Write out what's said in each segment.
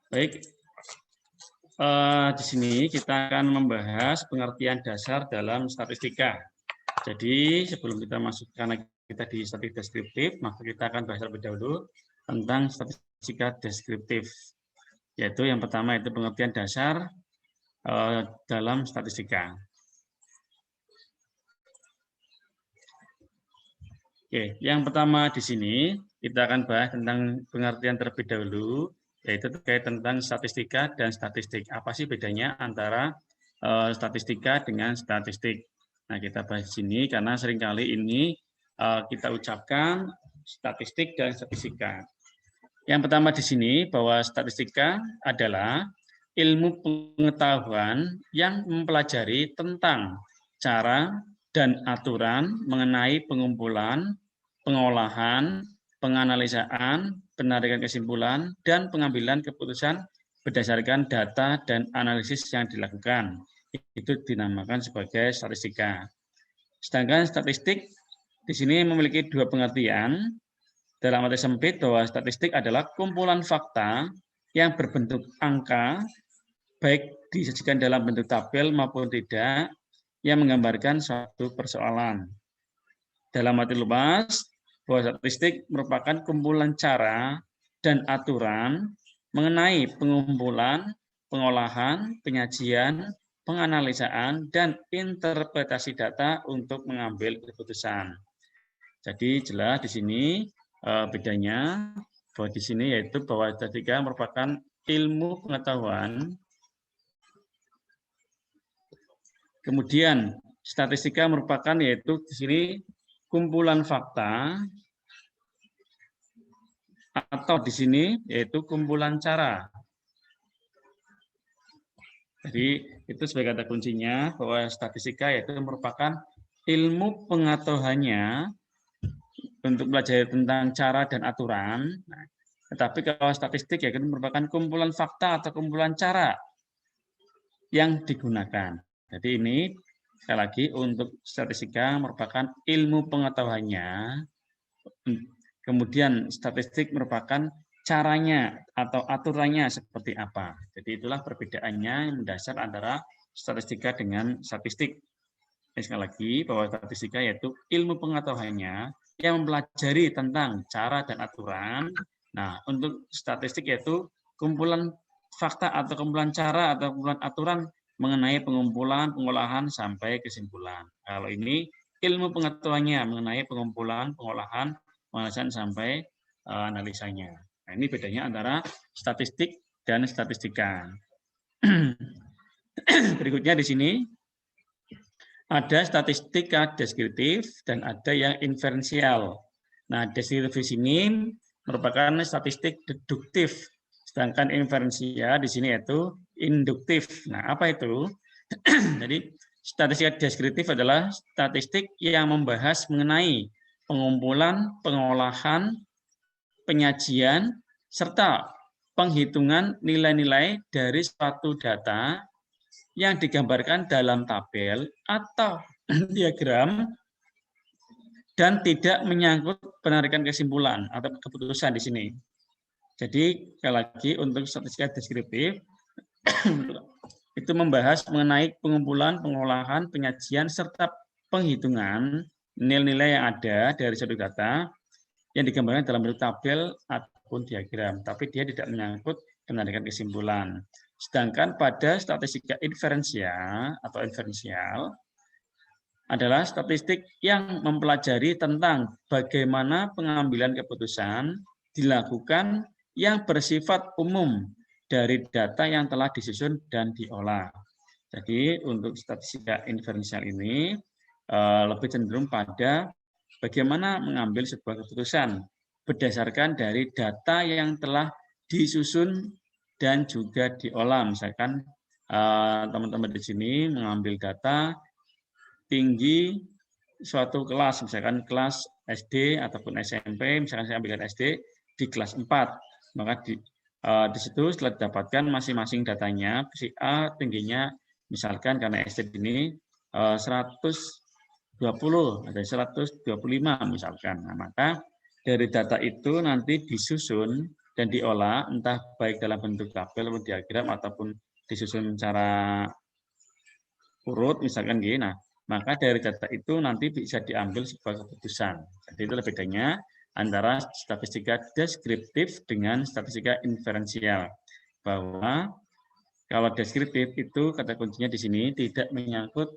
Baik, di sini kita akan membahas pengertian dasar dalam statistika. Jadi sebelum kita masuk, karena kita di statistika deskriptif, maka kita akan bahas terlebih dahulu tentang statistika deskriptif. Yaitu yang pertama itu pengertian dasar dalam statistika. Oke, yang pertama di sini kita akan bahas tentang pengertian terlebih dahulu, yaitu terkait tentang statistika dan statistik. Apa sih bedanya antara statistika dengan statistik? Nah, kita bahas di sini karena seringkali ini kita ucapkan statistik dan statistika. Yang pertama di sini bahwa statistika adalah ilmu pengetahuan yang mempelajari tentang cara dan aturan mengenai pengumpulan, pengolahan, penganalisaan, penarikan kesimpulan, dan pengambilan keputusan berdasarkan data dan analisis yang dilakukan. Itu dinamakan sebagai statistika. Sedangkan statistik di sini memiliki dua pengertian. Dalam arti sempit bahwa statistik adalah kumpulan fakta yang berbentuk angka, baik disajikan dalam bentuk tabel maupun tidak, yang menggambarkan suatu persoalan. Dalam arti luas, bahwa statistik merupakan kumpulan cara dan aturan mengenai pengumpulan, pengolahan, penyajian, penganalisaan, dan interpretasi data untuk mengambil keputusan. Jadi jelas di sini bedanya bahwa di sini yaitu bahwa statistika merupakan ilmu pengetahuan. Kemudian statistika merupakan yaitu di sini kumpulan fakta, atau di sini yaitu kumpulan cara. Jadi itu sebagai kata kuncinya bahwa statistika yaitu merupakan ilmu pengetahuannya untuk belajar tentang cara dan aturan. Nah, tetapi kalau statistik ya itu merupakan kumpulan fakta atau kumpulan cara yang digunakan. Jadi ini sekali lagi untuk statistika merupakan ilmu pengetahuannya. Kemudian statistik merupakan caranya atau aturannya seperti apa. Jadi itulah perbedaannya yang mendasar antara statistika dengan statistik. Sekali lagi bahwa statistika yaitu ilmu pengetahuannya yang mempelajari tentang cara dan aturan. Nah, untuk statistik yaitu kumpulan fakta atau kumpulan cara atau kumpulan aturan mengenai pengumpulan, pengolahan sampai kesimpulan. Kalau ini ilmu pengetahuannya mengenai pengumpulan, pengolahan, penganalisan sampai analisanya. Nah, ini bedanya antara statistik dan statistika. Berikutnya di sini ada statistika deskriptif dan ada yang inferensial. Nah, deskriptif di sini merupakan statistik deduktif, sedangkan inferensial di sini yaitu induktif. Nah, apa itu? Jadi, statistika deskriptif adalah statistik yang membahas mengenai pengumpulan, pengolahan, penyajian, serta penghitungan nilai-nilai dari suatu data yang digambarkan dalam tabel atau diagram dan tidak menyangkut penarikan kesimpulan atau keputusan di sini. Jadi, sekali lagi untuk statistika deskriptif itu membahas mengenai pengumpulan, pengolahan, penyajian, serta penghitungan nilai-nilai yang ada dari suatu data yang digambarkan dalam bentuk tabel ataupun diagram, tapi dia tidak menyangkut penarikan kesimpulan. Sedangkan pada statistika inferensial atau inferensial adalah statistik yang mempelajari tentang bagaimana pengambilan keputusan dilakukan yang bersifat umum dari data yang telah disusun dan diolah. Jadi untuk statistika inferensial ini lebih cenderung pada bagaimana mengambil sebuah keputusan berdasarkan dari data yang telah disusun dan juga diolah. Misalkan teman-teman di sini mengambil data tinggi suatu kelas, misalkan kelas SD ataupun SMP, misalkan saya ambilkan SD di kelas 4, maka di situ setelah didapatkan masing-masing datanya, si A tingginya misalkan karena SD ini 120 atau 125 misalkan. Nah, maka dari data itu nanti disusun dan diolah, entah baik dalam bentuk tabel atau diagram ataupun disusun secara urut, misalkan gini. Nah, maka dari data itu nanti bisa diambil sebuah keputusan. Jadi itu bedanya antara statistika deskriptif dengan statistika inferensial. Bahwa kalau deskriptif itu kata kuncinya di sini tidak menyangkut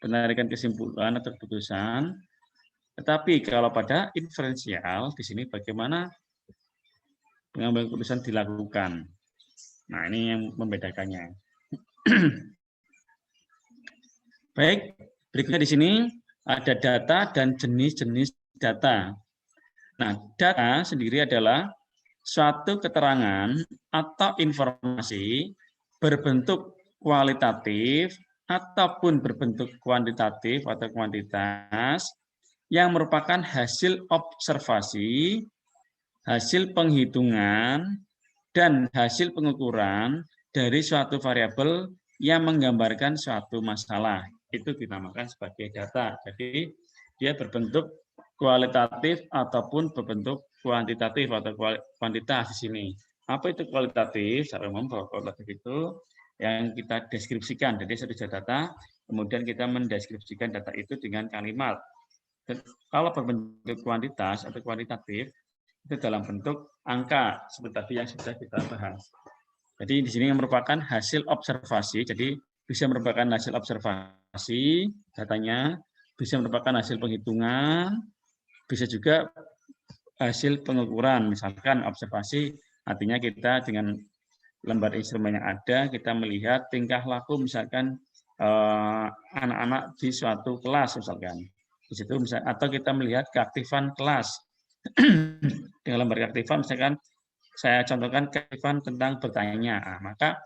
penarikan kesimpulan atau keputusan, tetapi kalau pada inferensial di sini bagaimana pengambilan keputusan dilakukan. Nah, ini yang membedakannya. Baik, berikutnya di sini ada data dan jenis-jenis data. Nah, data sendiri adalah suatu keterangan atau informasi berbentuk kualitatif ataupun berbentuk kuantitatif atau kuantitas yang merupakan hasil observasi, hasil penghitungan, dan hasil pengukuran dari suatu variabel yang menggambarkan suatu masalah. Itu dinamakan sebagai data. Jadi dia berbentuk kualitatif ataupun berbentuk kuantitatif atau kuantitas di sini. Apa itu kualitatif? Secara umum bahwa kualitatif itu yang kita deskripsikan. Jadi sudah data, kemudian kita mendeskripsikan data itu dengan kalimat. Dan kalau berbentuk kuantitas atau kuantitatif, itu dalam bentuk angka seperti tadi yang sudah kita bahas. Jadi di sini merupakan hasil observasi, jadi bisa merupakan hasil observasi datanya, bisa merupakan hasil penghitungan, bisa juga hasil pengukuran. Misalkan observasi artinya kita dengan lembar instrumen yang ada kita melihat tingkah laku misalkan anak-anak di suatu kelas misalkan. Di situ atau kita melihat keaktifan kelas. Dengan lembar keaktifan misalkan saya contohkan keaktifan tentang bertanya. Nah, maka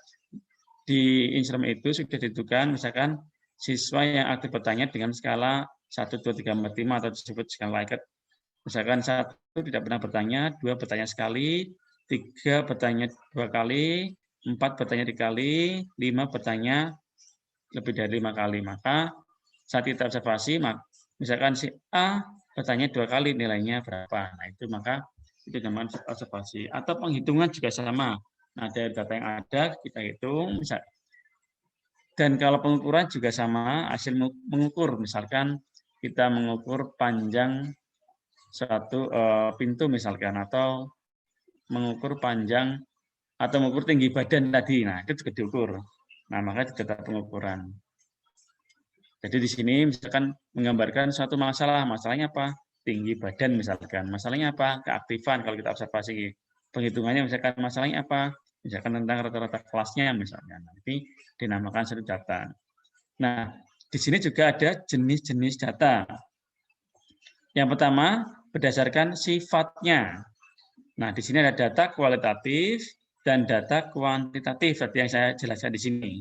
di instrumen itu sudah ditentukan misalkan siswa yang aktif bertanya dengan skala 1, 2, 3, 4, 5 atau disebut skala Likert. Misalkan 1 tidak pernah bertanya, 2 bertanya sekali, 3 bertanya 2 kali, 4 bertanya 3 kali, 5 bertanya lebih dari 5 kali. Maka saat kita observasi, misalkan si A bertanya 2 kali, nilainya berapa. Nah, itu maka itu namanya observasi. Atau penghitungan juga sama. Nah, dari data yang ada, kita hitung. Dan kalau pengukuran juga sama, hasil mengukur. Misalkan kita mengukur panjang suatu pintu misalkan, atau mengukur panjang, atau mengukur tinggi badan tadi. Nah, itu juga diukur. Nah, maka itu data pengukuran. Jadi di sini misalkan menggambarkan suatu masalah. Masalahnya apa? Tinggi badan misalkan. Masalahnya apa? Keaktifan kalau kita observasi. Penghitungannya misalkan masalahnya apa? Misalkan tentang rata-rata kelasnya misalnya. Nanti dinamakan satu data. Nah, di sini juga ada jenis-jenis data. Yang pertama, berdasarkan sifatnya. Nah, di sini ada data kualitatif dan data kuantitatif, seperti yang saya jelaskan di sini.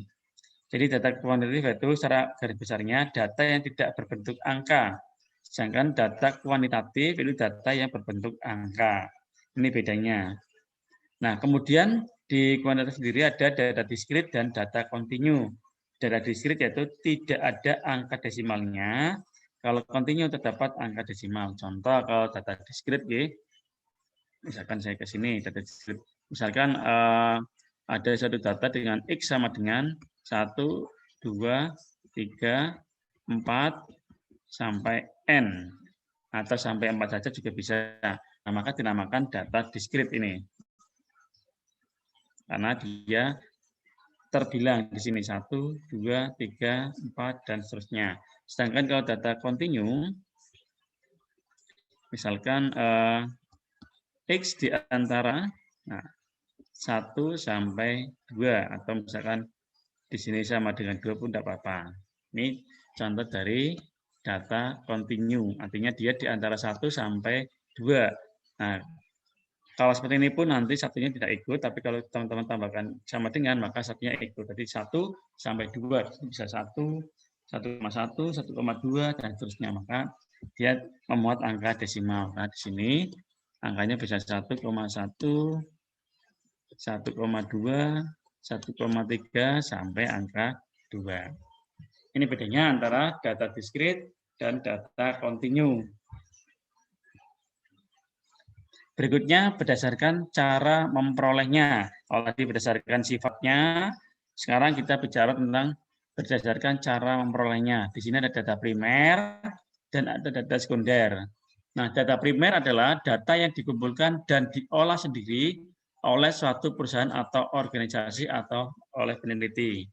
Jadi data kuantitatif itu secara garis besarnya data yang tidak berbentuk angka. Sedangkan data kuantitatif itu data yang berbentuk angka. Ini bedanya. Nah, kemudian di kuantitatif sendiri ada data diskrit dan data kontinu. Data diskrit yaitu tidak ada angka desimalnya. Kalau kontinu terdapat angka desimal. Contoh kalau data diskrit, misalkan saya ke sini, data diskrit. Misalkan ada satu data dengan X sama dengan 1, 2, 3, 4, sampai N. Atau sampai 4 saja juga bisa. Nah, maka dinamakan data diskrit ini. Karena dia terbilang di sini 1, 2, 3, 4, dan seterusnya. Sedangkan kalau data kontinu, misalkan X di antara 1 sampai 2, atau misalkan di sini sama dengan 2 pun tidak apa-apa. Ini contoh dari data kontinu, artinya dia di antara 1 sampai 2. Nah, kalau seperti ini pun nanti satunya tidak ikut, tapi kalau teman-teman tambahkan sama dengan, maka satunya ikut. Jadi 1 sampai 2, bisa 1, 1,1, 1,2, dan seterusnya. Maka dia memuat angka desimal. Nah, di sini angkanya bisa 1,1, 1,2, 1,3, sampai angka 2. Ini bedanya antara data diskrit dan data kontinu. Berikutnya berdasarkan cara memperolehnya. Kalau tadi berdasarkan sifatnya, sekarang kita bicara tentang berdasarkan cara memperolehnya. Di sini ada data primer dan ada data sekunder. Nah, data primer adalah data yang dikumpulkan dan diolah sendiri oleh suatu perusahaan atau organisasi atau oleh peneliti.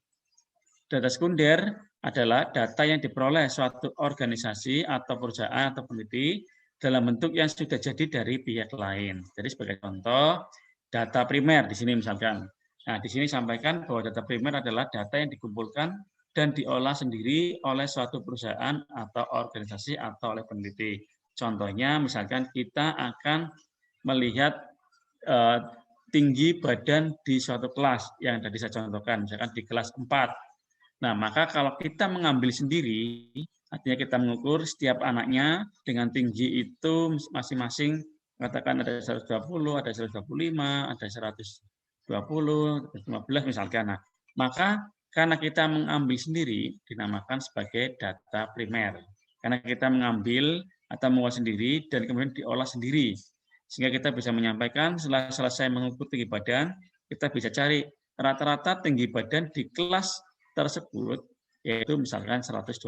Data sekunder adalah data yang diperoleh suatu organisasi atau perusahaan atau peneliti dalam bentuk yang sudah jadi dari pihak lain. Jadi sebagai contoh, data primer di sini misalkan. Nah, di sini sampaikan bahwa data primer adalah data yang dikumpulkan dan diolah sendiri oleh suatu perusahaan atau organisasi atau oleh peneliti. Contohnya, misalkan kita akan melihat tinggi badan di suatu kelas yang tadi saya contohkan, misalkan di kelas 4. Nah, maka kalau kita mengambil sendiri, artinya kita mengukur setiap anaknya dengan tinggi itu masing-masing, katakan ada 120, ada 125, ada 120, 115 misalkan. Nah, maka karena kita mengambil sendiri, dinamakan sebagai data primer. Karena kita mengambil atau mengolah sendiri dan kemudian diolah sendiri. Sehingga kita bisa menyampaikan setelah selesai mengukur tinggi badan, kita bisa cari rata-rata tinggi badan di kelas tersebut, yaitu misalkan 120.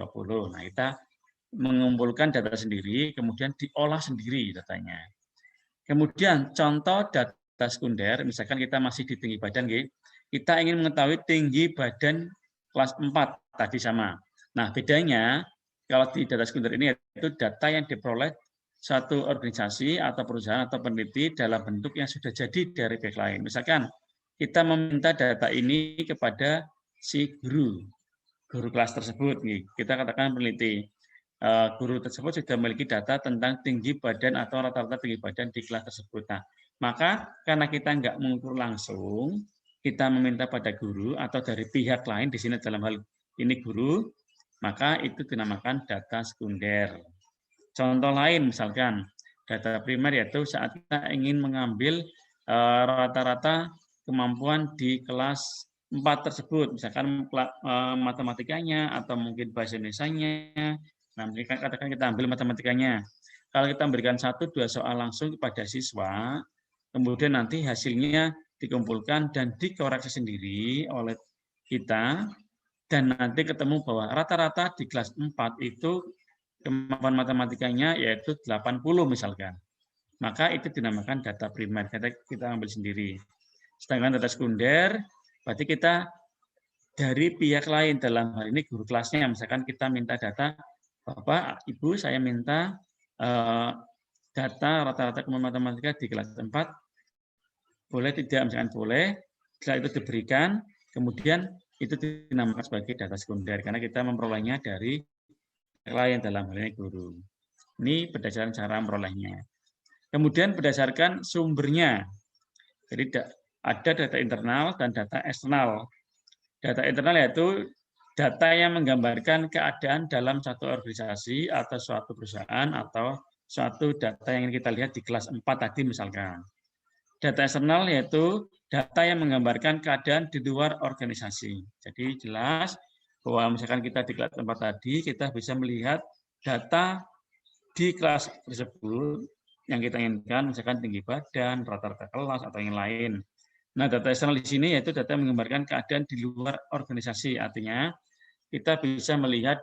Nah, kita mengumpulkan data sendiri, kemudian diolah sendiri datanya. Kemudian contoh data sekunder, misalkan kita masih di tinggi badan, kita ingin mengetahui tinggi badan kelas 4 tadi sama. Nah, bedanya kalau di data sekunder ini yaitu data yang diperoleh satu organisasi atau perusahaan atau peneliti dalam bentuk yang sudah jadi dari pihak lain. Misalkan kita meminta data ini kepada si guru kelas tersebut. Kita katakan peneliti. Guru tersebut sudah memiliki data tentang tinggi badan atau rata-rata tinggi badan di kelas tersebut. Nah, maka karena kita nggak mengukur langsung, kita meminta pada guru atau dari pihak lain, di sini dalam hal ini guru, maka itu dinamakan data sekunder. Contoh lain misalkan, data primer yaitu saat kita ingin mengambil rata-rata kemampuan di kelas 4 tersebut, misalkan matematikanya atau mungkin bahasa Indonesianya. Nah, katakan kita ambil matematikanya. Kalau kita memberikan 1-2 soal langsung kepada siswa, kemudian nanti hasilnya dikumpulkan dan dikoreksi sendiri oleh kita, dan nanti ketemu bahwa rata-rata di kelas 4 itu kemampuan matematikanya yaitu 80 misalkan. Maka itu dinamakan data primer, kita ambil sendiri. Sedangkan data sekunder, berarti kita dari pihak lain, dalam hal ini guru kelasnya, misalkan kita minta data, Bapak, Ibu, saya minta data rata-rata kemampuan matematika di kelas 4, boleh tidak, misalkan boleh, setelah itu diberikan, kemudian itu dinamakan sebagai data sekunder, karena kita memperolehnya dari lain dalam hal ini guru. Ini berdasarkan cara memperolehnya. Kemudian berdasarkan sumbernya. Jadi ada data internal dan data eksternal. Data internal yaitu data yang menggambarkan keadaan dalam satu organisasi atau suatu perusahaan atau suatu data yang kita lihat di kelas 4 tadi misalkan. Data eksternal yaitu data yang menggambarkan keadaan di luar organisasi. Jadi jelas bahwa misalkan kita di kelas 4 tadi, kita bisa melihat data di kelas tersebut yang kita inginkan, misalkan tinggi badan, rata-rata kelas, atau yang lain. Nah, data eksternal di sini yaitu data yang menggambarkan keadaan di luar organisasi. Artinya, kita bisa melihat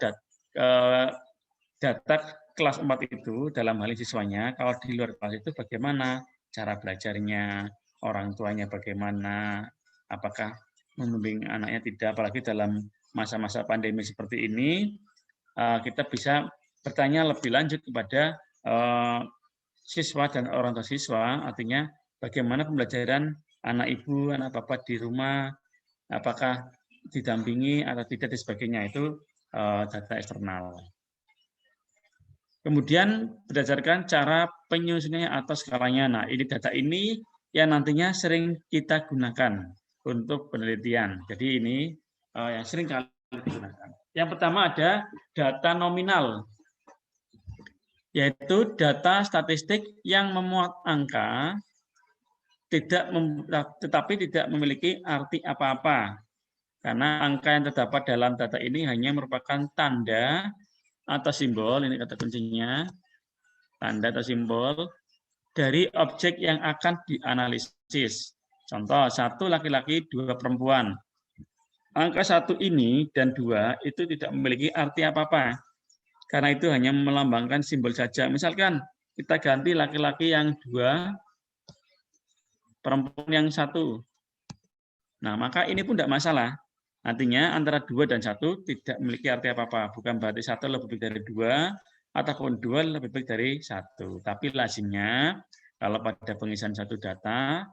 data kelas 4 itu dalam hal siswanya, kalau di luar kelas itu bagaimana cara belajarnya, orang tuanya bagaimana, apakah membimbing anaknya tidak, apalagi dalam masa-masa pandemi seperti ini, kita bisa bertanya lebih lanjut kepada siswa dan orang tua siswa, artinya bagaimana pembelajaran anak ibu, anak bapak di rumah, apakah didampingi atau tidak dan sebagainya, itu data eksternal. Kemudian berdasarkan cara penyusunannya atau skalanya. Nah, ini data ini yang nantinya sering kita gunakan untuk penelitian. Jadi ini yang sering kali digunakan. Yang pertama ada data nominal, yaitu data statistik yang memuat angka tetapi tidak memiliki arti apa-apa. Karena angka yang terdapat dalam data ini hanya merupakan tanda atau simbol, ini kata kuncinya, tanda atau simbol dari objek yang akan dianalisis. Contoh, 1 laki-laki, 2 perempuan. Angka 1 ini dan 2 itu tidak memiliki arti apa-apa. Karena itu hanya melambangkan simbol saja. Misalkan kita ganti laki-laki yang 2, perempuan yang 1. Nah, maka ini pun tidak masalah. Artinya antara 2 dan 1 tidak memiliki arti apa-apa. Bukan berarti 1 lebih baik dari 2, ataupun 2 lebih baik dari 1. Tapi lazimnya, kalau pada pengisian satu data,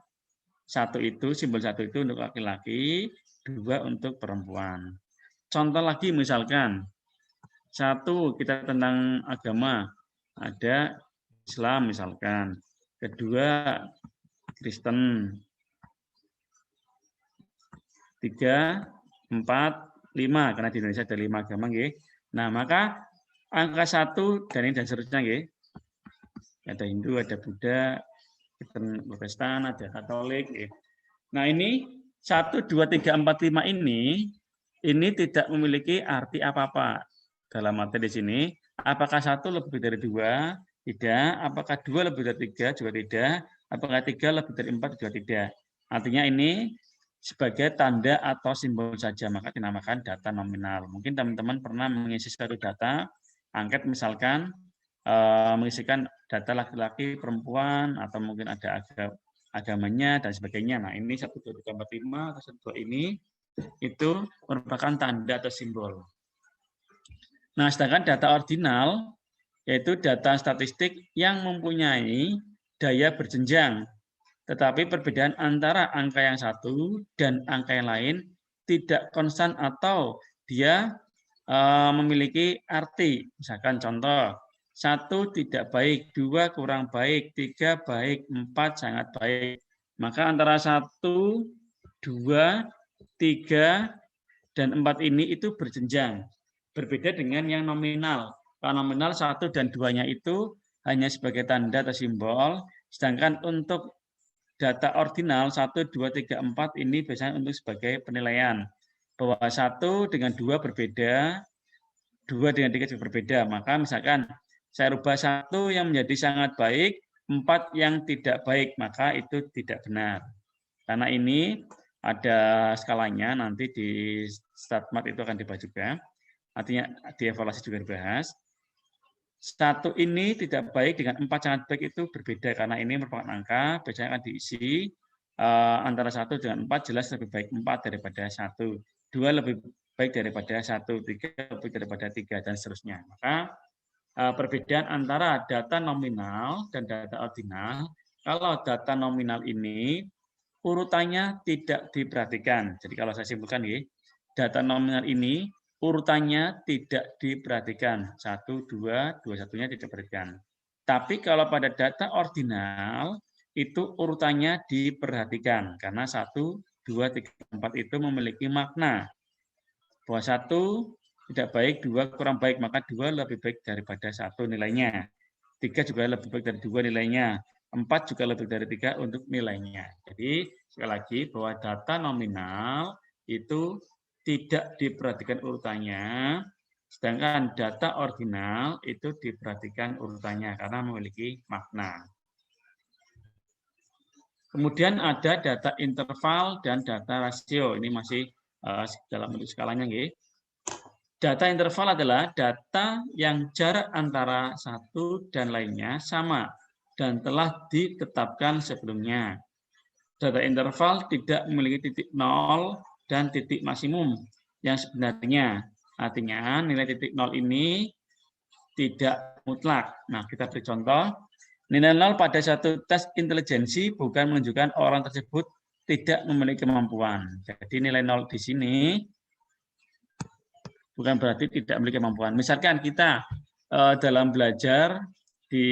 1 itu, simbol 1 itu untuk laki-laki, 2 untuk perempuan. Contoh lagi misalkan, 1 kita tentang agama, ada Islam misalkan. Kedua, Kristen. 3, 4, 5, karena di Indonesia ada 5 agama. Nah, maka angka 1 dan ini dan seterusnya. Ada Hindu, ada Buddha, Protestan, ada Katolik. Nah, ini 1, 2, 3, 4, 5 ini tidak memiliki arti apa-apa. Dalam arti di sini, apakah 1 lebih dari 2? Tidak. Apakah 2 lebih dari 3? Juga tidak. Apakah 3 lebih dari 4? Juga tidak. Artinya ini sebagai tanda atau simbol saja, maka dinamakan data nominal. Mungkin teman-teman pernah mengisi suatu data, angket misalkan, mengisikan data laki-laki, perempuan, atau mungkin ada agamanya, dan sebagainya. Nah, ini 1, 2, 3, 4, 5, atau 1, 2 ini, itu merupakan tanda atau simbol. Nah, sedangkan data ordinal, yaitu data statistik yang mempunyai daya berjenjang. Tetapi perbedaan antara angka yang satu dan angka yang lain tidak konstan atau dia memiliki arti. Misalkan contoh, 1 tidak baik, 2 kurang baik, 3 baik, 4 sangat baik. Maka antara 1, 2, 3, dan 4 ini itu berjenjang. Berbeda dengan yang nominal. Kalau nominal 1 dan 2-nya itu hanya sebagai tanda atau simbol, sedangkan untuk data ordinal 1, 2, 3, 4 ini biasanya untuk sebagai penilaian. Bahwa 1 dengan 2 berbeda, 2 dengan 3 juga berbeda. Maka misalkan saya rubah 1 yang menjadi sangat baik, 4 yang tidak baik, maka itu tidak benar. Karena ini ada skalanya, nanti di Statmat itu akan dibahas juga. Artinya dievaluasi juga dibahas. 1 ini tidak baik dengan 4 sangat baik itu berbeda, karena ini merupakan angka, biasanya akan diisi antara 1 dengan 4 jelas lebih baik 4 daripada 1. 2 lebih baik daripada 1, 3 lebih baik daripada 3, dan seterusnya. Maka perbedaan antara data nominal dan data ordinal, kalau data nominal ini urutannya tidak diperhatikan. Jadi kalau saya simpulkan, data nominal ini urutannya tidak diperhatikan. 1, 2, 21-nya tidak diperhatikan. Tapi kalau pada data ordinal, itu urutannya diperhatikan. Karena 1, 2, 3, 4 itu memiliki makna. Bahwa 1 tidak baik, 2 kurang baik, maka 2 lebih baik daripada 1 nilainya. 3 juga lebih baik dari 2 nilainya. 4 juga lebih dari 3 untuk nilainya. Jadi sekali lagi bahwa data nominal itu tidak diperhatikan urutannya, sedangkan data ordinal itu diperhatikan urutannya karena memiliki makna. Kemudian ada data interval dan data rasio. Ini masih dalam bentuk skalanya. Data interval adalah data yang jarak antara satu dan lainnya sama dan telah ditetapkan sebelumnya. Data interval tidak memiliki titik nol dan titik maksimum yang sebenarnya. Artinya nilai titik nol ini tidak mutlak. Nah, kita beri contoh. Nilai nol pada satu tes intelijensi bukan menunjukkan orang tersebut tidak memiliki kemampuan. Jadi nilai nol di sini bukan berarti tidak memiliki kemampuan. Misalkan kita dalam belajar di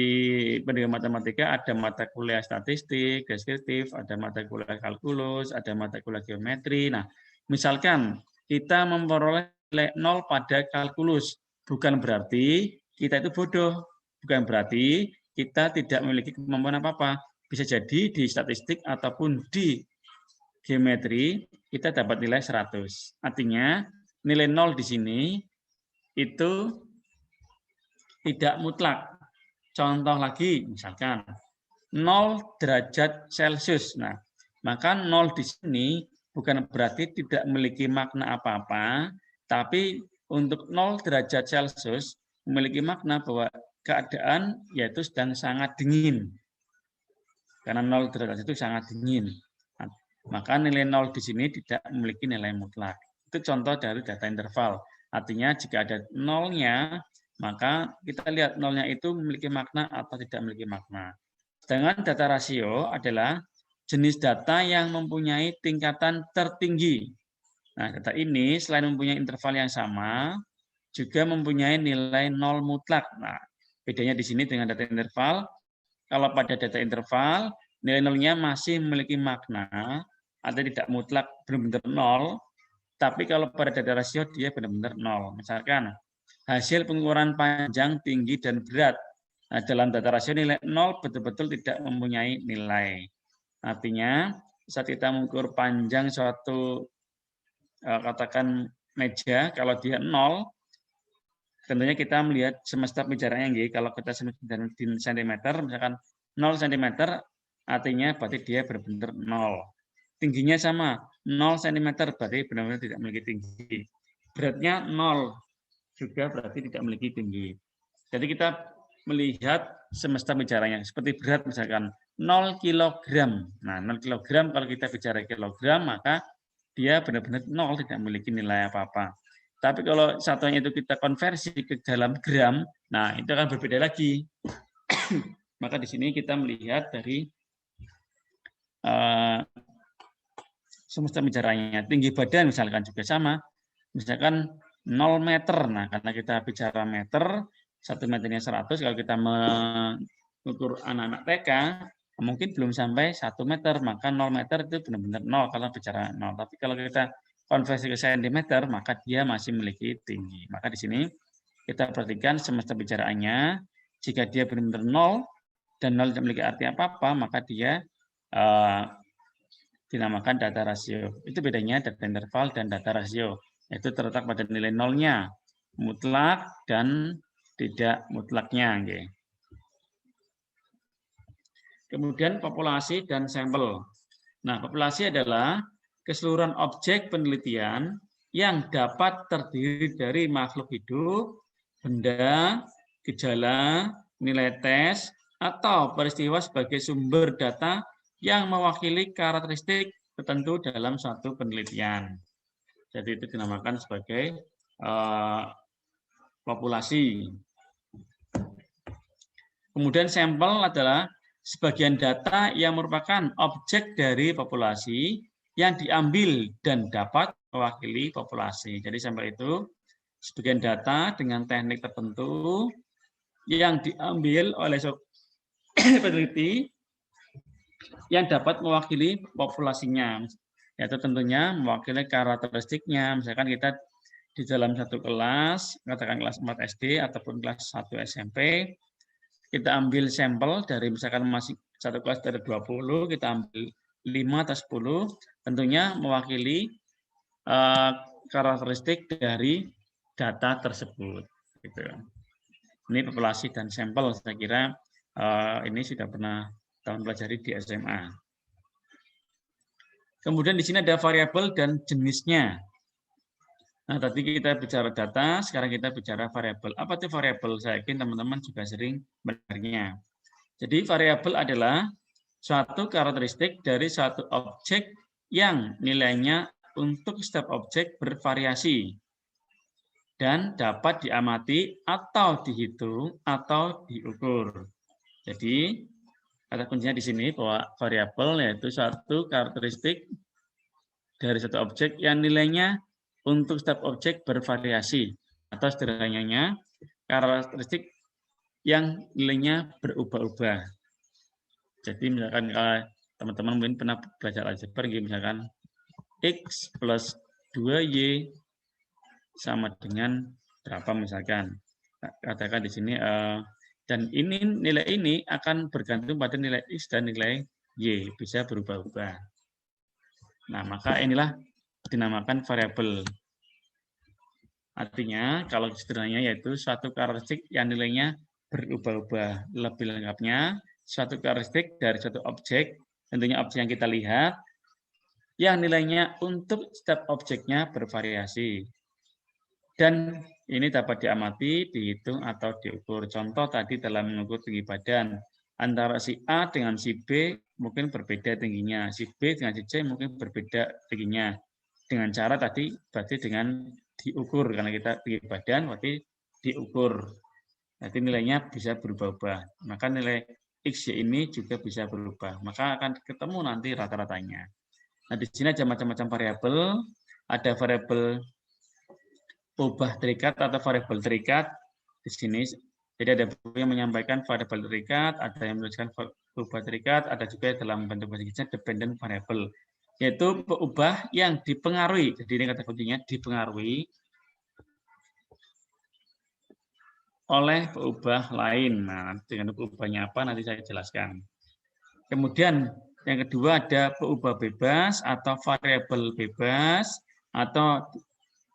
pendidikan matematika ada mata kuliah statistik, deskriptif, ada mata kuliah kalkulus, ada mata kuliah geometri. Nah, misalkan kita memperoleh nilai 0 pada kalkulus, bukan berarti kita itu bodoh, bukan berarti kita tidak memiliki kemampuan apa-apa. Bisa jadi di statistik ataupun di geometri kita dapat nilai 100. Artinya nilai 0 di sini itu tidak mutlak. Contoh lagi, misalkan 0 derajat Celcius. Nah, maka 0 di sini bukan berarti tidak memiliki makna apa-apa, tapi untuk 0 derajat Celcius memiliki makna bahwa keadaan yaitu sedang sangat dingin. Karena 0 derajat itu sangat dingin. Nah, maka nilai 0 di sini tidak memiliki nilai mutlak. Itu contoh dari data interval. Artinya jika ada nolnya, maka kita lihat nolnya itu memiliki makna atau tidak memiliki makna. Sedangkan data rasio adalah jenis data yang mempunyai tingkatan tertinggi. Nah, data ini selain mempunyai interval yang sama, juga mempunyai nilai nol mutlak. Nah, bedanya di sini dengan data interval, kalau pada data interval, nilai nolnya masih memiliki makna, atau tidak mutlak benar-benar nol, tapi kalau pada data rasio dia benar-benar nol. Misalkan, hasil pengukuran panjang, tinggi, dan berat. Nah, dalam data rasio nilai nol betul-betul tidak mempunyai nilai. Artinya, saat kita mengukur panjang suatu katakan meja, kalau dia nol, tentunya kita melihat semesta bicaranya, kalau kita di cm, misalkan 0 cm, artinya berarti dia benar-benar nol. Tingginya sama, 0 cm berarti benar-benar tidak memiliki tinggi. Beratnya 0, juga berarti tidak memiliki tinggi. Jadi kita melihat semesta bicaranya. Seperti berat misalkan 0 kg. Nah, 0 kg kalau kita bicara kilogram, maka dia benar-benar 0, tidak memiliki nilai apa-apa. Tapi kalau satuannya itu kita konversi ke dalam gram, nah itu akan berbeda lagi. Maka di sini kita melihat dari semesta bicaranya. Tinggi badan misalkan juga sama. Misalkan 0 meter. Nah, karena kita bicara meter, 1 meternya 100, kalau kita mengukur anak-anak TK, mungkin belum sampai 1 meter, maka 0 meter itu benar-benar 0 kalau bicara 0. Tapi kalau kita konversi ke sentimeter, maka dia masih memiliki tinggi. Maka di sini kita perhatikan semesta bicaraannya, jika dia benar-benar 0 dan 0 tidak memiliki arti apa-apa, maka dia dinamakan data rasio. Itu bedanya data interval dan data rasio. Itu terletak pada nilai nolnya, mutlak dan tidak mutlaknya. Kemudian populasi dan sampel. Nah, populasi adalah keseluruhan objek penelitian yang dapat terdiri dari makhluk hidup, benda, gejala, nilai tes, atau peristiwa sebagai sumber data yang mewakili karakteristik tertentu dalam suatu penelitian. Jadi itu dinamakan sebagai populasi. Kemudian sampel adalah sebagian data yang merupakan objek dari populasi yang diambil dan dapat mewakili populasi. Jadi sampel itu sebagian data dengan teknik tertentu yang diambil oleh peneliti yang dapat mewakili populasinya. Yaitu tentunya mewakili karakteristiknya. Misalkan kita di dalam satu kelas, katakan kelas 4 SD ataupun kelas 1 SMP, kita ambil sampel dari misalkan masih satu kelas dari 20, kita ambil 5 atau 10, tentunya mewakili karakteristik dari data tersebut. Gitu. Ini populasi dan sampel, saya kira ini sudah pernah teman pelajari di SMA. Kemudian di sini ada variabel dan jenisnya. Nah, tadi kita bicara data, sekarang kita bicara variabel. Apa itu variabel? Saya yakin teman-teman juga sering mendengarnya. Jadi variabel adalah suatu karakteristik dari suatu objek yang nilainya untuk setiap objek bervariasi dan dapat diamati atau dihitung atau diukur. Jadi kata kuncinya di sini bahwa variabel yaitu suatu karakteristik dari satu objek yang nilainya untuk setiap objek bervariasi, atau sederhananya karakteristik yang nilainya berubah-ubah. Jadi misalkan teman-teman mungkin pernah belajar aljabar, misalkan X plus 2Y sama dengan berapa misalkan. Katakan di sini, dan ini nilai ini akan bergantung pada nilai X dan nilai Y, bisa berubah-ubah. Nah, maka inilah dinamakan variabel. Artinya, kalau sederhananya yaitu suatu karakteristik yang nilainya berubah-ubah. Lebih lengkapnya, suatu karakteristik dari suatu objek, tentunya objek yang kita lihat, yang nilainya untuk setiap objeknya bervariasi. Dan ini dapat diamati, dihitung, atau diukur. Contoh tadi dalam mengukur tinggi badan, antara si A dengan si B mungkin berbeda tingginya, si B dengan si C mungkin berbeda tingginya. Dengan cara tadi berarti dengan diukur, karena kita tinggi badan berarti diukur. Nanti nilainya bisa berubah-ubah. Maka nilai X, Y ini juga bisa berubah. Maka akan ketemu nanti rata-ratanya. Nah, di sini ada macam-macam variabel. Ada variabel ubah terikat atau variabel terikat di sini. Jadi ada buku yang menyampaikan variabel terikat, ada yang menuliskan ubah terikat, ada juga dalam bentuk bahasa Inggrisnya dependent variable, yaitu ubah yang dipengaruhi. Jadi ini kata kuncinya dipengaruhi oleh peubah lain. Nah, dengan peubahnya apa nanti saya jelaskan. Kemudian yang kedua ada peubah bebas atau variabel bebas, atau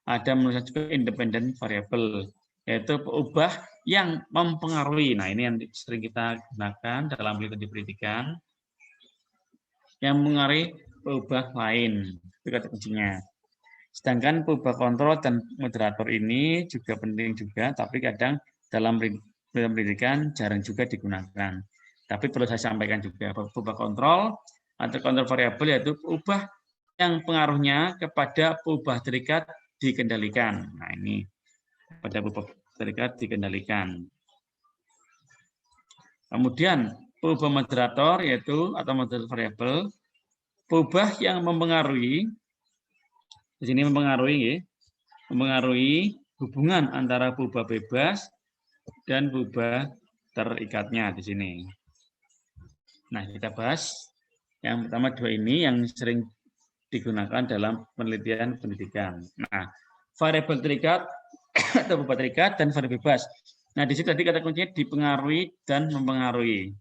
ada menuliskan juga independent variable, yaitu peubah yang mempengaruhi. Nah, ini yang sering kita gunakan dalam metode pendidikan, yang mempengaruhi peubah lain. Itu kata kuncinya. Sedangkan peubah kontrol dan moderator ini juga penting juga, tapi kadang dalam pendidikan jarang juga digunakan. Tapi perlu saya sampaikan juga, peubah kontrol atau kontrol variabel yaitu peubah yang pengaruhnya kepada peubah terikat dikendalikan. Nah, ini pada peubah terikat dikendalikan. Kemudian peubah moderator yaitu atau moderator variabel, peubah yang mempengaruhi, di sini mempengaruhi hubungan antara peubah bebas dan peubah terikatnya di sini. Nah, kita bahas yang pertama dua ini yang sering digunakan dalam penelitian pendidikan. Nah, variabel terikat atau peubah terikat dan variabel bebas. Nah, di situ tadi kata kuncinya dipengaruhi dan mempengaruhi.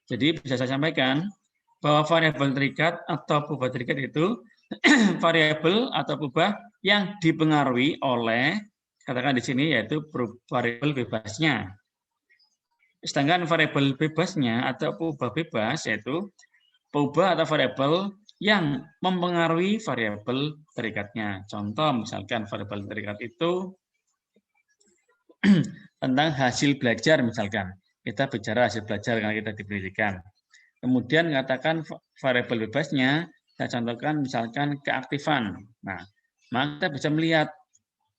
Jadi bisa saya sampaikan bahwa variabel terikat atau peubah terikat itu variabel atau peubah yang dipengaruhi oleh, katakan di sini, yaitu variabel bebasnya. Sedangkan variabel bebasnya atau peubah bebas yaitu peubah atau variabel yang mempengaruhi variabel terikatnya. Contoh misalkan variabel terikat itu tentang hasil belajar misalkan. Kita bicara hasil belajar karena kita di pendidikan. Kemudian katakan variabel bebasnya, saya contohkan misalkan keaktifan. Nah, maka kita bisa melihat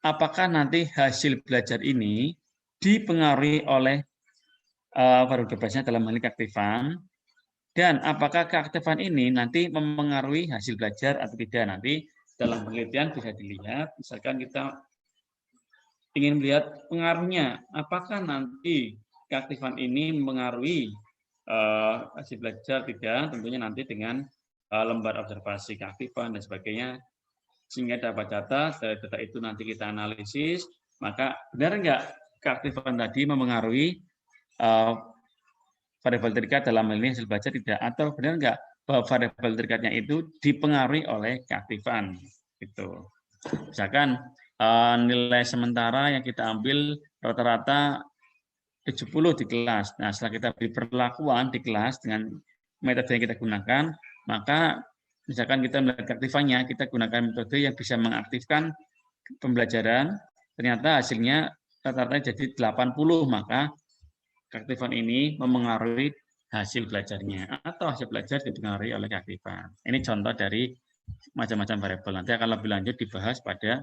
apakah nanti hasil belajar ini dipengaruhi oleh variabel bebasnya dalam hal ini keaktifan, dan apakah keaktifan ini nanti mempengaruhi hasil belajar atau tidak. Nanti dalam penelitian bisa dilihat, misalkan kita ingin melihat pengaruhnya, apakah nanti keaktifan ini mempengaruhi hasil belajar tidak, tentunya nanti dengan lembar observasi keaktifan dan sebagainya, sehingga dapat data, dari data itu nanti kita analisis, maka benar enggak keaktifan tadi mempengaruhi variabel terikat dalam hal ini hasil belajar tidak, atau benar enggak bahwa variabel terikatnya itu dipengaruhi oleh keaktifan. Gitu. Misalkan nilai sementara yang kita ambil rata-rata 70 di kelas. Nah, setelah kita beri perlakuan di kelas dengan metode yang kita gunakan, maka misalkan kita melihat keaktifannya, kita gunakan metode yang bisa mengaktifkan pembelajaran, ternyata hasilnya rata-rata jadi 80, maka keaktifan ini mempengaruhi hasil belajarnya, atau hasil belajar dipengaruhi oleh keaktifan. Ini contoh dari macam-macam variabel. Nanti akan lebih lanjut dibahas pada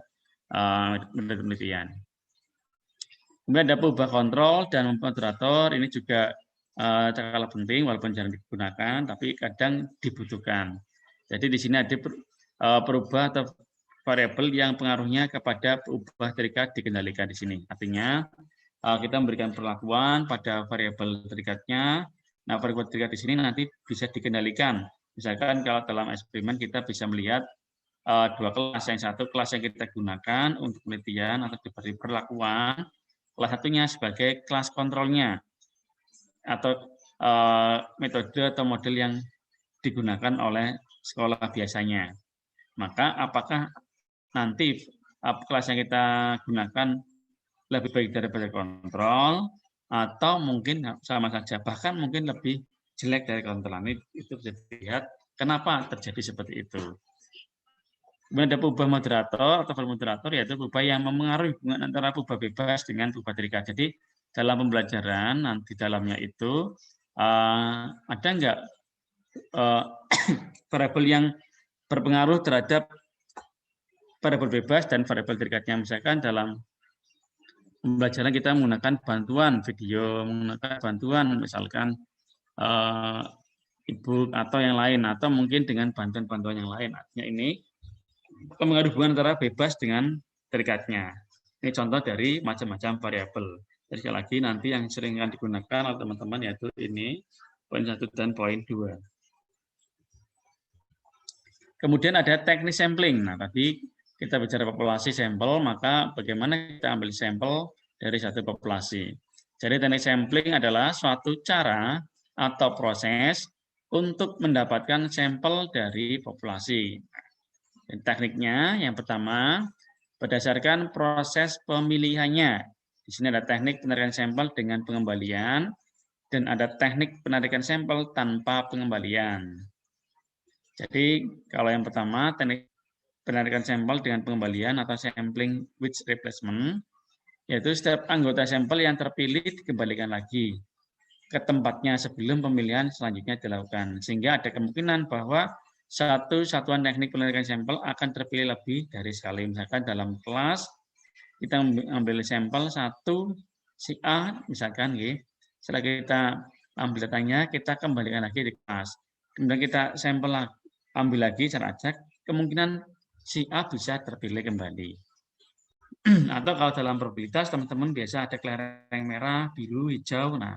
metode penelitian. Kemudian ada peubah kontrol dan moderator, ini juga kalah penting walaupun jarang digunakan, tapi kadang dibutuhkan. Jadi di sini ada perubah atau variabel yang pengaruhnya kepada peubah terikat dikendalikan di sini. Artinya kita memberikan perlakuan pada variabel terikatnya. Nah, variabel terikat di sini nanti bisa dikendalikan. Misalkan kalau dalam eksperimen kita bisa melihat dua kelas. Yang satu kelas yang kita gunakan untuk penelitian atau diberi perlakuan, kelas satunya sebagai kelas kontrolnya atau metode atau model yang digunakan oleh sekolah biasanya. Maka apakah nanti kelas yang kita gunakan lebih baik daripada kontrol, atau mungkin sama saja, bahkan mungkin lebih jelek dari kekentelan. Itu bisa dilihat kenapa terjadi seperti itu. Kemudian ada pubah moderator atau moderator, yaitu pubah yang memengaruhi hubungan antara pubah bebas dengan pubah terikat. Jadi dalam pembelajaran nanti dalamnya itu ada enggak variabel yang berpengaruh terhadap variabel bebas dan variabel terikatnya. Misalkan dalam pembelajaran kita menggunakan bantuan video, menggunakan bantuan misalkan e-book atau yang lain, atau mungkin dengan bantuan-bantuan yang lain. Artinya ini pengaruh hubungan antara bebas dengan terikatnya. Ini contoh dari macam-macam variabel. Jadi sekali lagi nanti yang sering akan digunakan oleh teman-teman yaitu ini poin 1 dan poin 2. Kemudian ada teknik sampling. Nah, tadi kita bicara populasi sampel, maka bagaimana kita ambil sampel dari satu populasi. Jadi teknik sampling adalah suatu cara atau proses untuk mendapatkan sampel dari populasi. Tekniknya yang pertama, berdasarkan proses pemilihannya. Di sini ada teknik penarikan sampel dengan pengembalian, dan ada teknik penarikan sampel tanpa pengembalian. Jadi kalau yang pertama, teknik penarikan sampel dengan pengembalian atau sampling with replacement, yaitu setiap anggota sampel yang terpilih dikembalikan lagi ke tempatnya sebelum pemilihan selanjutnya dilakukan. Sehingga ada kemungkinan bahwa satu satuan teknik penarikan sampel akan terpilih lebih dari sekali. Misalkan dalam kelas kita ambil sampel satu si A, misalkan, setelah kita ambil datanya, kita kembalikan lagi di kelas. Kemudian kita sampel ambil lagi secara acak, kemungkinan si A bisa terpilih kembali. Atau kalau dalam probabilitas, teman-teman biasa ada kelereng merah, biru, hijau. Nah,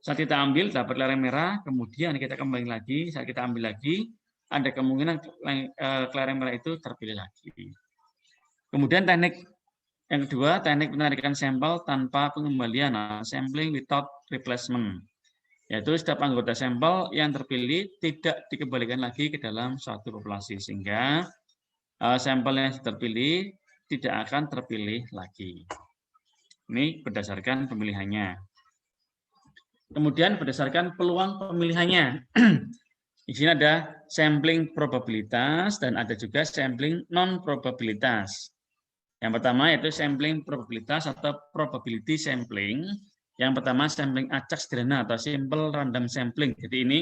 saat kita ambil, dapat lereng merah, kemudian kita kembali lagi, saat kita ambil lagi, ada kemungkinan kelereng merah itu terpilih lagi. Kemudian teknik yang kedua, teknik penarikan sampel tanpa pengembalian, sampling without replacement. Yaitu setiap anggota sampel yang terpilih tidak dikembalikan lagi ke dalam suatu populasi, sehingga sampel yang terpilih tidak akan terpilih lagi. Ini berdasarkan pemilihannya. Kemudian berdasarkan peluang pemilihannya. Di sini ada sampling probabilitas dan ada juga sampling non-probabilitas. Yang pertama yaitu sampling probabilitas atau probability sampling. Yang pertama sampling acak sederhana atau simple random sampling. Jadi ini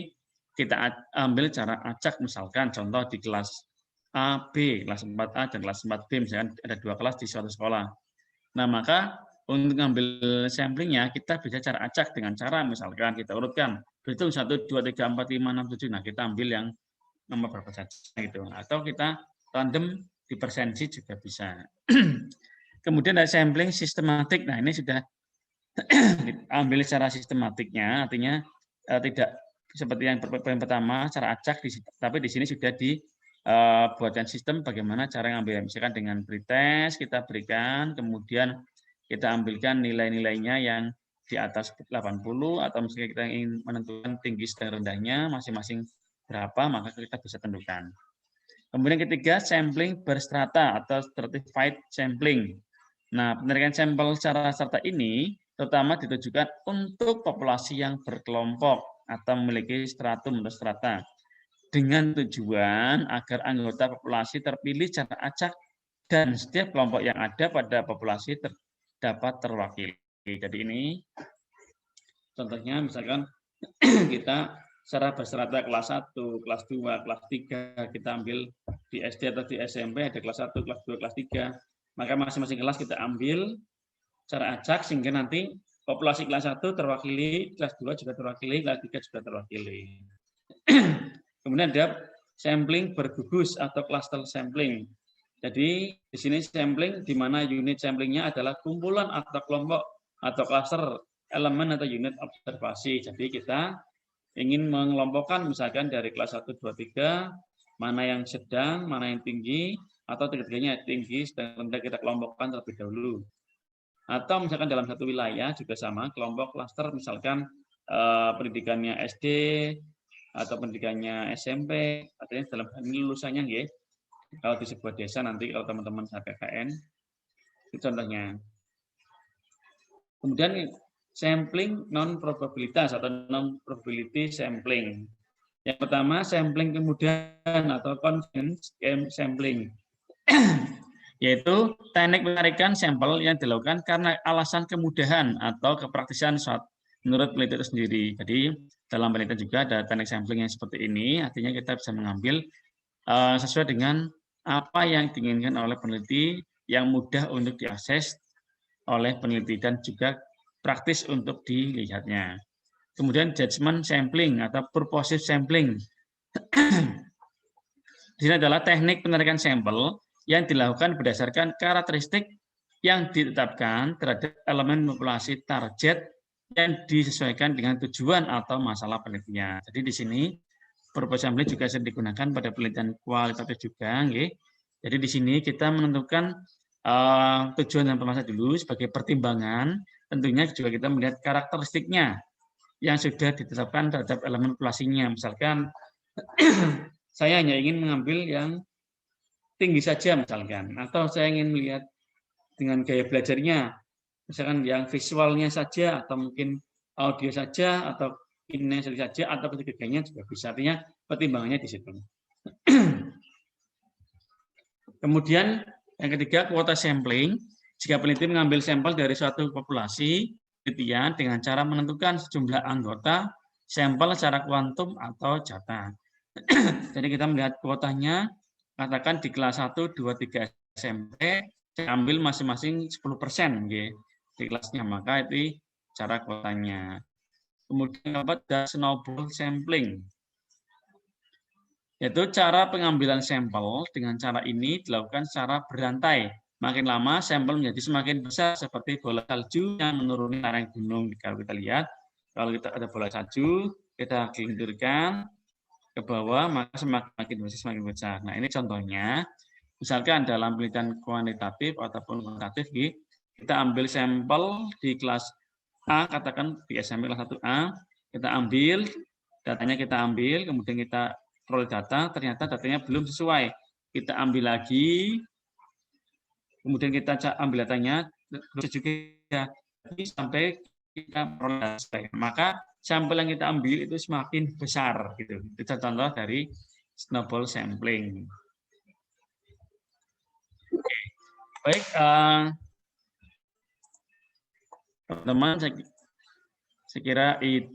kita ambil cara acak, misalkan contoh di kelas A, B, kelas 4A dan kelas 4B, misalkan ada 2 kelas di suatu sekolah. Nah, maka untuk mengambil samplingnya, kita bisa cara acak dengan cara misalkan kita urutkan, berhitung 1, 2, 3, 4, 5, 6, 7. Nah, kita ambil yang nomor berapa saja gitu. Atau kita random di persensi juga bisa. Kemudian ada sampling sistematik. Nah, ini sudah ambil secara sistematiknya, artinya tidak seperti yang pertama cara acak, tapi di sini sudah dibuatkan sistem bagaimana cara ngambil. Misalkan dengan pretest kita berikan, kemudian kita ambilkan nilai-nilainya yang di atas 80, atau misalnya kita ingin menentukan tinggi sedang rendahnya masing-masing berapa, maka kita bisa tentukan. Kemudian ketiga, sampling berstrata atau stratified sampling. Nah, penarikan sampel secara serta ini terutama ditujukan untuk populasi yang berkelompok atau memiliki stratum atau strata, dengan tujuan agar anggota populasi terpilih secara acak dan setiap kelompok yang ada pada populasi dapat terwakili. Jadi ini contohnya misalkan kita secara berstrata kelas 1, kelas 2, kelas 3, kita ambil di SD atau di SMP ada kelas 1, kelas 2, kelas 3. Maka masing-masing kelas kita ambil secara acak sehingga nanti populasi kelas 1 terwakili, kelas 2 juga terwakili, kelas 3 juga terwakili. Kemudian ada sampling bergugus atau cluster sampling. Jadi di sini sampling di mana unit samplingnya adalah kumpulan atau kelompok atau cluster elemen atau unit observasi. Jadi kita ingin mengelompokkan misalkan dari kelas 1, 2, 3, mana yang sedang, mana yang tinggi, atau tiga-tiganya tinggi, sedang rendah kita kelompokkan terlebih dahulu. Atau misalkan dalam satu wilayah juga sama, kelompok klaster misalkan pendidikannya SD atau pendidikannya SMP, artinya dalam ini lulusannya ya. Kalau di sebuah desa nanti kalau teman-teman KKN, itu contohnya. Kemudian sampling non-probabilitas atau non-probability sampling. Yang pertama, sampling kemudahan atau confidence sampling, yaitu teknik penarikan sampel yang dilakukan karena alasan kemudahan atau kepraktisan menurut peneliti itu sendiri. Jadi dalam penelitian juga ada teknik sampling yang seperti ini, artinya kita bisa mengambil sesuai dengan apa yang diinginkan oleh peneliti, yang mudah untuk diakses oleh peneliti dan juga praktis untuk dilihatnya. Kemudian judgment sampling atau purposive sampling. Di sini adalah teknik penarikan sampel yang dilakukan berdasarkan karakteristik yang ditetapkan terhadap elemen populasi target yang disesuaikan dengan tujuan atau masalah penelitian. Jadi di sini purposive sampling juga sering digunakan pada penelitian kualitatif juga. Jadi di sini kita menentukan tujuan dan permasalahan dulu sebagai pertimbangan. Tentunya juga kita melihat karakteristiknya yang sudah ditetapkan terhadap elemen populasinya. Misalkan saya hanya ingin mengambil yang tinggi saja misalkan, atau saya ingin melihat dengan gaya belajarnya, misalkan yang visualnya saja, atau mungkin audio saja, atau kinesis saja, atau ketiganya juga bisa. Artinya pertimbangannya di situ. Kemudian yang ketiga, kuota sampling. Jika peneliti mengambil sampel dari suatu populasi penelitian dengan cara menentukan sejumlah anggota sampel secara kuantum atau jatah. Jadi kita melihat kuotanya, katakan di kelas 1, 2, 3 SMP, saya ambil masing-masing 10% di kelasnya, maka itu cara kuotanya. Kemudian ada snowball sampling, yaitu cara pengambilan sampel. Dengan cara ini dilakukan secara berantai. Makin lama sampel menjadi semakin besar seperti bola salju yang menuruni lereng gunung. Kalau kita lihat, kalau kita ada bola salju, kita gelindurkan ke bawah, maka semakin besar. Nah, ini contohnya. Misalkan dalam penelitian kuantitatif ataupun kuantitatif, kita ambil sampel di kelas A, katakan di SMP kelas 1A, kita ambil, datanya kita ambil, kemudian kita peroleh data, ternyata datanya belum sesuai. Kita ambil lagi, kemudian kita ambil datanya, terus juga sampai kita peroleh data. Maka sampel yang kita ambil itu semakin besar. Gitu. Itu contoh dari snowball sampling. Oke. Baik, teman-teman, saya kira itu